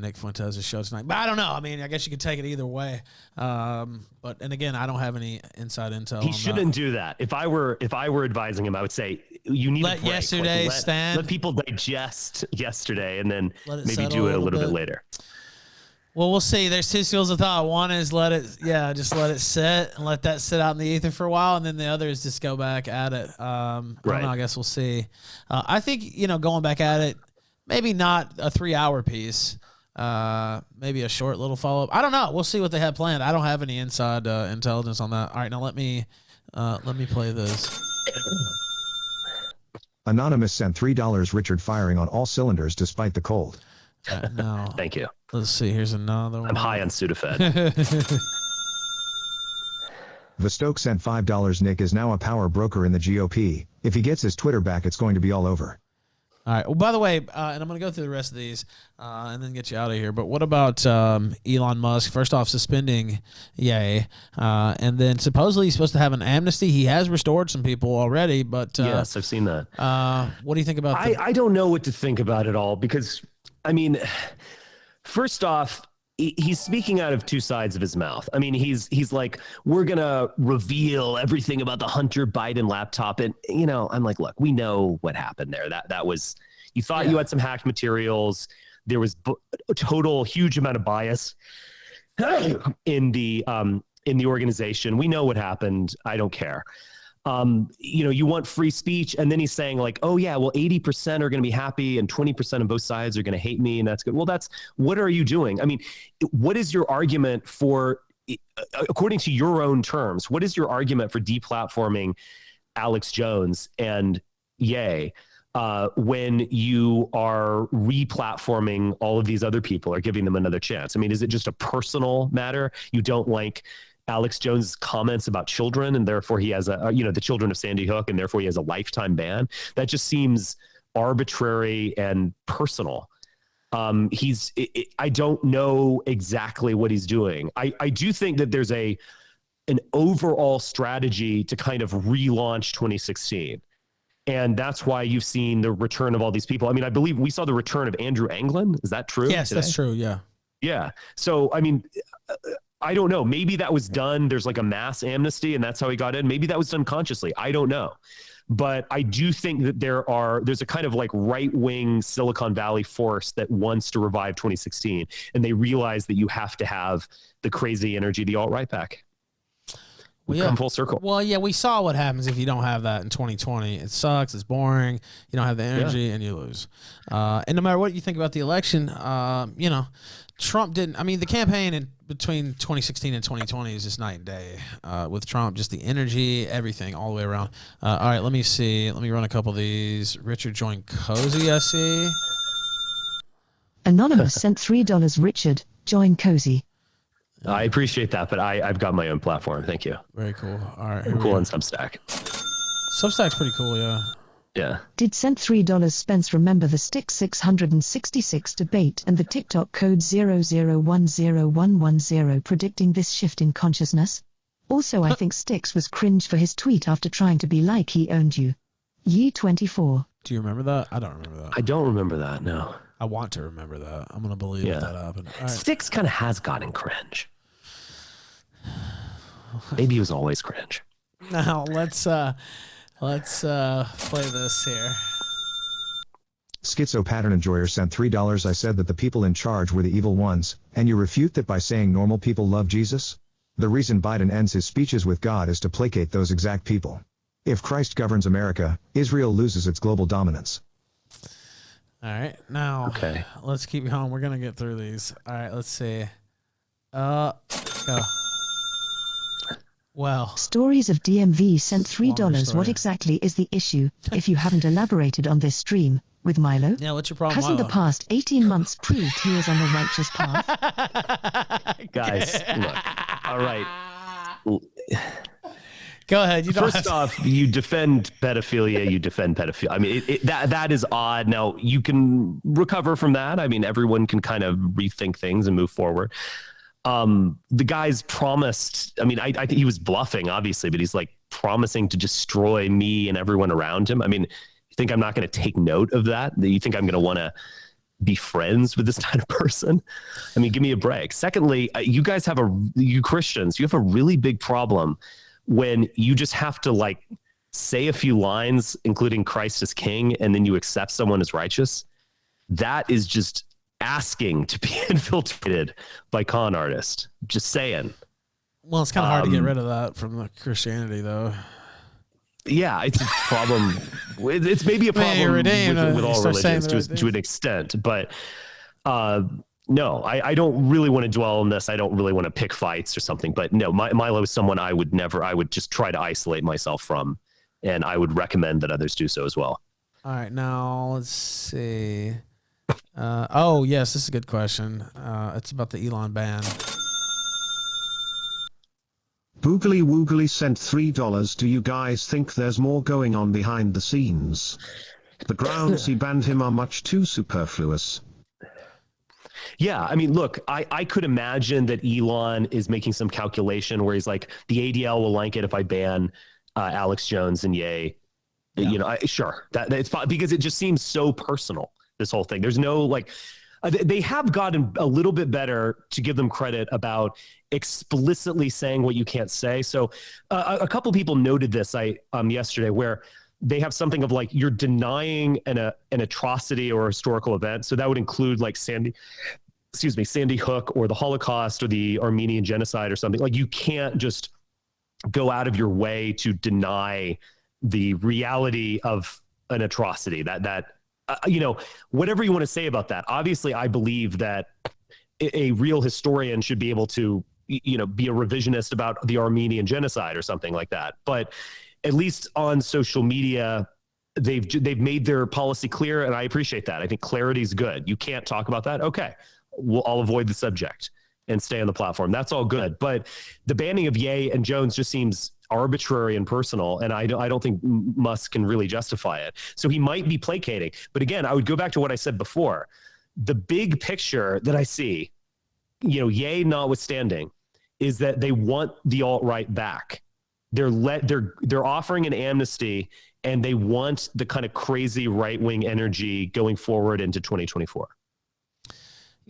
Nick Fuentes' show tonight. But I don't know. I mean, I guess you could take it either way. And again, I don't have any inside intel. He shouldn't do that. If I were advising him, I would say you need let to break. Yesterday stand. Let people digest yesterday, and then maybe settle do it a little bit later. Well, we'll see. There's two schools of thought. One is just let it sit and let that sit out in the ether for a while, and then the other is just go back at it. I don't know, I guess we'll see. I think going back at it, maybe not a 3-hour piece, maybe a short little follow up. I don't know. We'll see what they have planned. I don't have any inside intelligence on that. All right, now let me play this. Anonymous sent $3. Richard firing on all cylinders despite the cold. No. Thank you. Let's see. Here's another one. I'm high on Sudafed. Vostok sent $5. Nick is now a power broker in the GOP. If he gets his Twitter back, it's going to be all over. All right. Well, by the way, and I'm going to go through the rest of these and then get you out of here. But what about Elon Musk? First off, suspending Ye. And then supposedly he's supposed to have an amnesty. He has restored some people already. But yes, I've seen that. What do you think about that? I don't know what to think about it all because, I mean, first off, he's speaking out of two sides of his mouth. I mean, he's like, we're going to reveal everything about the Hunter Biden laptop. And, I'm like, look, we know what happened there. That was, you thought you had some hacked materials. There was a total huge amount of bias in the organization. We know what happened. I don't care. You want free speech. And then he's saying like, oh yeah, well, 80% are going to be happy and 20% on both sides are going to hate me. And that's good. Well, what are you doing? I mean, what is your argument for, according to your own terms, what is your argument for deplatforming Alex Jones and Ye when you are replatforming all of these other people or giving them another chance? I mean, is it just a personal matter? You don't like Alex Jones' comments about children, and therefore he has the children of Sandy Hook, and therefore he has a lifetime ban? That just seems arbitrary and personal. I don't know exactly what he's doing. I do think that there's an overall strategy to kind of relaunch 2016. And that's why you've seen the return of all these people. I mean, I believe we saw the return of Andrew Anglin. Is that true? Yes, today? That's true. Yeah. Yeah. So, I mean, I don't know. Maybe that was done. There's like a mass amnesty and that's how he got in. Maybe that was done consciously. I don't know. But I do think that there's a kind of like right-wing Silicon Valley force that wants to revive 2016. And they realize that you have to have the crazy energy, the alt-right back. Come full circle. Well, yeah, we saw what happens if you don't have that in 2020. It sucks. It's boring. You don't have the energy and you lose. And no matter what you think about the election, Trump didn't. I mean, the campaign between 2016 and 2020 is just night and day. With Trump, just the energy, everything, all the way around. All right, let me see. Let me run a couple of these. Richard joined Cozy, I see. Anonymous sent $3. Richard, join Cozy. I appreciate that, but I've got my own platform. Thank you. Very cool. All right. I'm cool on Substack. Substack's pretty cool, yeah. Yeah. Did sent $3 Spence remember the Stick 666 debate and the TikTok code 0010110 predicting this shift in consciousness? Also, I think Sticks was cringe for his tweet after trying to be like he owned you. Ye24. Do you remember that? I don't remember that. I don't remember that, no. I want to remember that. I'm going to believe that happened. All right. Sticks kind of has gotten cringe. Maybe he was always cringe. Now, let's play this here. Schizo Pattern Enjoyer sent $3. I said that the people in charge were the evil ones, and you refute that by saying normal people love Jesus? The reason Biden ends his speeches with God is to placate those exact people. If Christ governs America, Israel loses its global dominance. All right, now let's keep going. We're gonna get through these. All right, let's see. Go. Well, Stories of DMV sent $3. What exactly is the issue, if you haven't elaborated on this stream, with Milo? Yeah, what's your problem, Hasn't Milo? the past 18 months proved he is on the righteous path? Guys, look. All right. Go ahead. First off, you defend pedophilia. You defend pedophilia. I mean, that is odd. Now, you can recover from that. I mean, everyone can kind of rethink things and move forward. The guy's promised. I mean, I think he was bluffing, obviously, but he's like promising to destroy me and everyone around him. I mean, you think I'm not going to take note of that? You think I'm going to want to be friends with this kind of person? I mean, give me a break. Secondly, you guys have you Christians, you have a really big problem when you just have to like say a few lines, including Christ as king, and then you accept someone as righteous. That is just asking to be infiltrated by con artists. Just saying. Well, it's kind of hard to get rid of that from the Christianity, though. Yeah, it's a problem. It's maybe a problem with all religions to an extent, but no, I don't really want to dwell on this. I don't really want to pick fights or something, but no, Milo is someone I would just try to isolate myself from, and I would recommend that others do so as well. All right, now let's see. Oh, yes, this is a good question. It's about the Elon ban. Boogly Woogly sent $3. Do you guys think there's more going on behind the scenes? The grounds he banned him are much too superfluous. Yeah, I mean, look, I could imagine that Elon is making some calculation where he's like, the ADL will like it if I ban Alex Jones and Ye. Yeah. You know, sure, it's because it just seems so personal, this whole thing. There's no like, they have gotten a little bit better, to give them credit, about explicitly saying what you can't say. So a couple people noted this yesterday, where they have something of like, you're denying an atrocity or a historical event. So that would include like Sandy Hook or the Holocaust or the Armenian genocide or something. Like, you can't just go out of your way to deny the reality of an atrocity that you know, whatever you want to say about that. Obviously, I believe that a real historian should be able to, you know, be a revisionist about the Armenian genocide or something like that. But at least on social media, they've made their policy clear, and I appreciate that. I think clarity is good. You can't talk about that. Okay, I'll avoid the subject and stay on the platform. That's all good. But the banning of Ye and Jones just seems arbitrary and personal, and I don't think Musk can really justify it. So he might be placating. But again, I would go back to what I said before. The big picture that I see, you know, Ye notwithstanding, is that they want the alt-right back. They're offering an amnesty, and they want the kind of crazy right-wing energy going forward into 2024.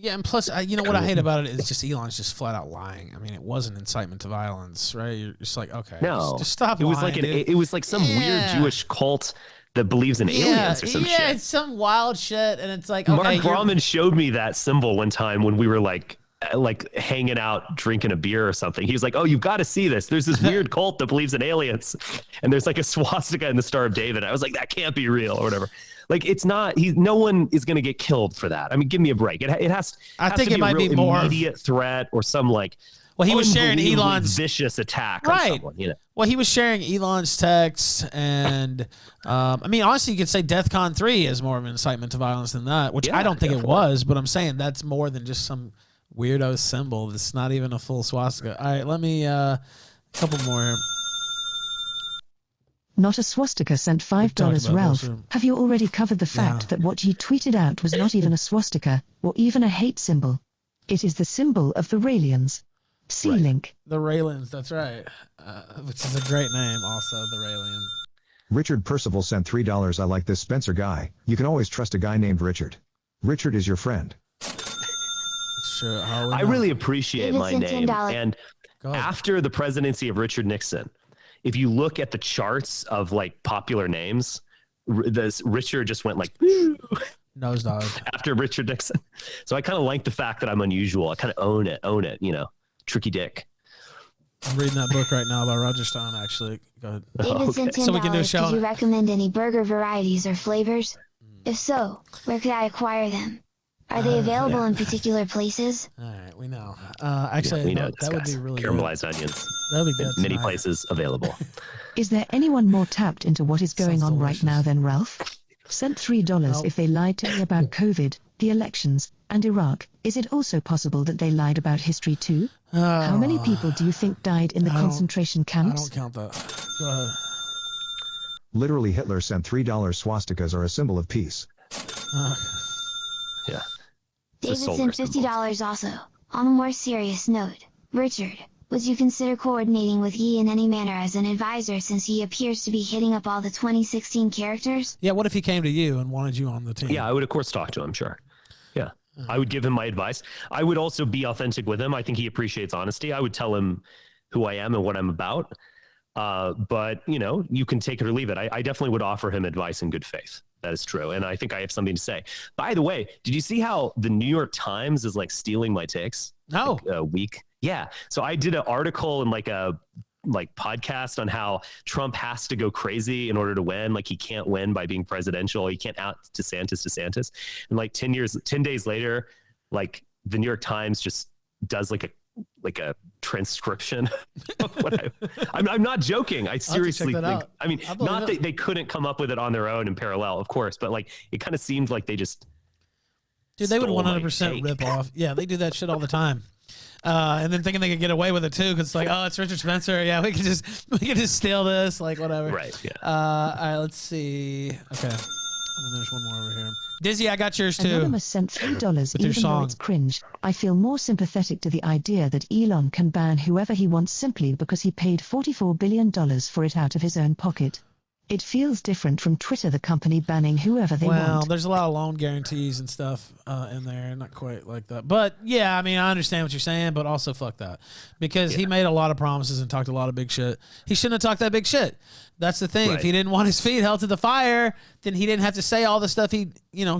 Yeah, and plus, you know what I hate about it is just Elon's just flat out lying. I mean, it wasn't incitement to violence, right? You're just like, okay, no, just stop. It was like it was like some weird Jewish cult that believes in aliens or some shit. Yeah, it's some wild shit, and it's like, okay, Mark Brahman showed me that symbol one time when we were like hanging out drinking a beer or something. He was like, oh, you've got to see this. There's this weird cult that believes in aliens, and there's like a swastika in the Star of David. I was like, that can't be real or whatever. Like, it's not. No one is going to get killed for that. I mean, give me a break. It has. I think to it might be more immediate threat or some like. Well, he was sharing Elon's vicious attack on someone. You know. Well, he was sharing Elon's texts, and I mean, honestly, you could say DEFCON 3 is more of an incitement to violence than that, which I don't think it was. But I'm saying that's more than just some weirdo symbol. It's not even a full swastika. All right, let me a couple more here. Not a swastika sent talked $5. about Ralph, this, have you already covered the fact that what you tweeted out was not even a swastika, or even a hate symbol? It is the symbol of the Raelians. See link. The Raelians, that's right. Which is a great name also, the Raelians. Richard Percival sent $3. I like this Spencer guy. You can always trust a guy named Richard. Richard is your friend. Sure. I really appreciate my name. $10. And after the presidency of Richard Nixon, if you look at the charts of like popular names, this Richard just went like nosedive after Richard Nixon. So I kind of like the fact that I'm unusual. I kind of own it, you know, Tricky Dick. I'm reading that book right now by Roger Stone, actually. Go ahead. David sent $10. So we can do a show. Could you recommend any burger varieties or flavors? If so, where could I acquire them? Are they available in particular places? All right, we know. Actually, we know that would be really caramelized good. onions. That would be good. Many places available. Is there anyone more tapped into what is going Sounds on delicious. right now than Ralph? Sent $3 if they lied to me about COVID, the elections, and Iraq. Is it also possible that they lied about history too? How many people do you think died in the concentration I camps? don't count that. Go ahead. Literally Hitler sent $3. Swastikas are a symbol of peace. Yeah. David sent $50 also. On a more serious note, Richard, would you consider coordinating with Yi in any manner as an advisor since Yi appears to be hitting up all the 2016 characters? Yeah, what if he came to you and wanted you on the team? Yeah, I would of course talk to him, sure. Yeah. I would give him my advice. I would also be authentic with him. I think he appreciates honesty. I would tell him who I am and what I'm about. But, you know, you can take it or leave it. I definitely would offer him advice in good faith. That is true. And I think I have something to say. By the way, did you see how the New York Times is like stealing my takes? No. Like, a week? Yeah. So I did an article and like a podcast on how Trump has to go crazy in order to win. Like he can't win by being presidential. He can't out DeSantis. And like 10 days later, like the New York Times just does like a transcription of what I'm not joking. I seriously think, I mean, not that they couldn't come up with it on their own in parallel, of course, but like it kind of seemed like they just, dude, they would 100% rip off. Yeah, they do that shit all the time. And then thinking they could get away with it too, because it's like, oh, it's Richard Spencer. Yeah, we can just steal this, like whatever. Right. Yeah. All right, let's see. Okay, there's one more over here. Dizzy, I got yours too. Anonymous sent $3 even though song. it's cringe. I feel more sympathetic to the idea that Elon can ban whoever he wants simply because he paid $44 billion for it out of his own pocket. It feels different from Twitter, the company banning whoever they want. Well, there's a lot of loan guarantees and stuff in there. Not quite like that. But, yeah, I mean, I understand what you're saying, but also fuck that. Because he made a lot of promises and talked a lot of big shit. He shouldn't have talked that big shit. That's the thing. Right. If he didn't want his feet held to the fire, then he didn't have to say all the stuff he,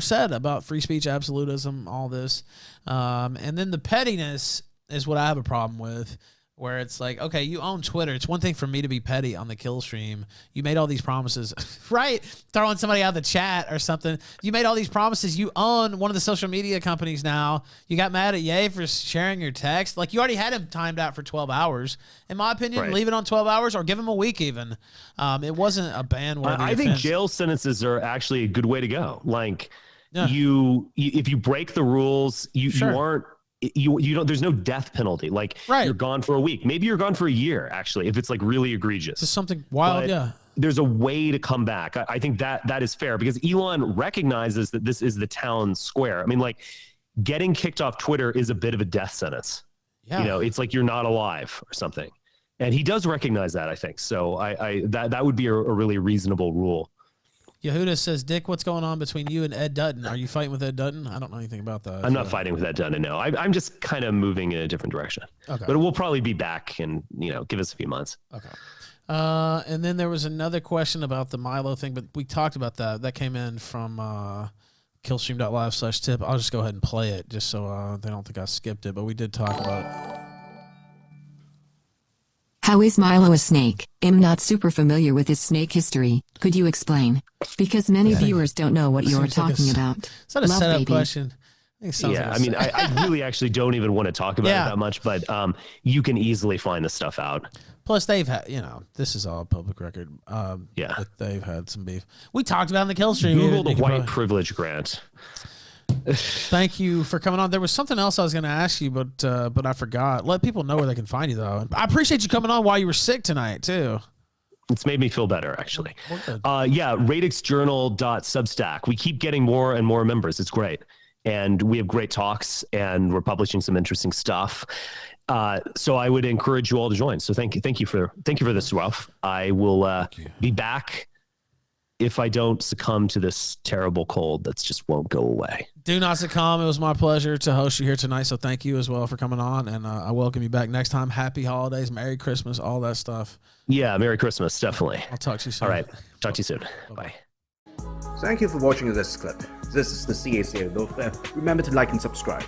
said about free speech, absolutism, all this. And then the pettiness is what I have a problem with. Where it's like, okay, you own Twitter. It's one thing for me to be petty on the Killstream. You made all these promises, right? Throwing somebody out of the chat or something. You made all these promises. You own one of the social media companies now. You got mad at Ye for sharing your text. Like, you already had him timed out for 12 hours. In my opinion, leave it on 12 hours or give him a week even. It wasn't a ban-worthy I think jail sentences are actually a good way to go. Like, if you break the rules, you aren't, you don't, there's no death penalty. Like you're gone for a week. Maybe you're gone for a year, actually, if it's like really egregious. It's something wild. But there's a way to come back. I think that is fair because Elon recognizes that this is the town square. I mean, like getting kicked off Twitter is a bit of a death sentence. Yeah. It's like you're not alive or something. And he does recognize that, I think. So that would be a really reasonable rule. Yehuda says, Dick, what's going on between you and Ed Dutton? Are you fighting with Ed Dutton? I don't know anything about that. I'm not fighting with Ed Dutton, no. I'm just kind of moving in a different direction. Okay. But we'll probably be back and, give us a few months. Okay. And then there was another question about the Milo thing, but we talked about that. That came in from killstream.live/tip. I'll just go ahead and play it just so they don't think I skipped it, but we did talk about it. How is Milo a snake? I'm not super familiar with his snake history. Could you explain? Because many viewers don't know what you're talking about. Is that a setup question? I really actually don't even want to talk about it that much, but you can easily find the stuff out. Plus, they've had, this is all public record. They've had some beef. We talked about in the Killstream. Google the white privilege grant. Thank you for coming on. There was something else I was going to ask you, but I forgot. Let people know where they can find you, though. I appreciate you coming on while you were sick tonight, too. It's made me feel better, actually. Well, radixjournal.substack. We keep getting more and more members. It's great. And we have great talks, and we're publishing some interesting stuff. So I would encourage you all to join. So thank you for this, Ralph. I will be back if I don't succumb to this terrible cold that's just won't go away. Do not succumb. It was my pleasure to host you here tonight. So thank you as well for coming on, and I welcome you back next time. Happy holidays, Merry Christmas, all that stuff. Yeah, Merry Christmas, definitely. I'll talk to you soon. All right, talk to you soon. Bye. Thank you for watching this clip. This is the CACA Welfare. Remember to like and subscribe.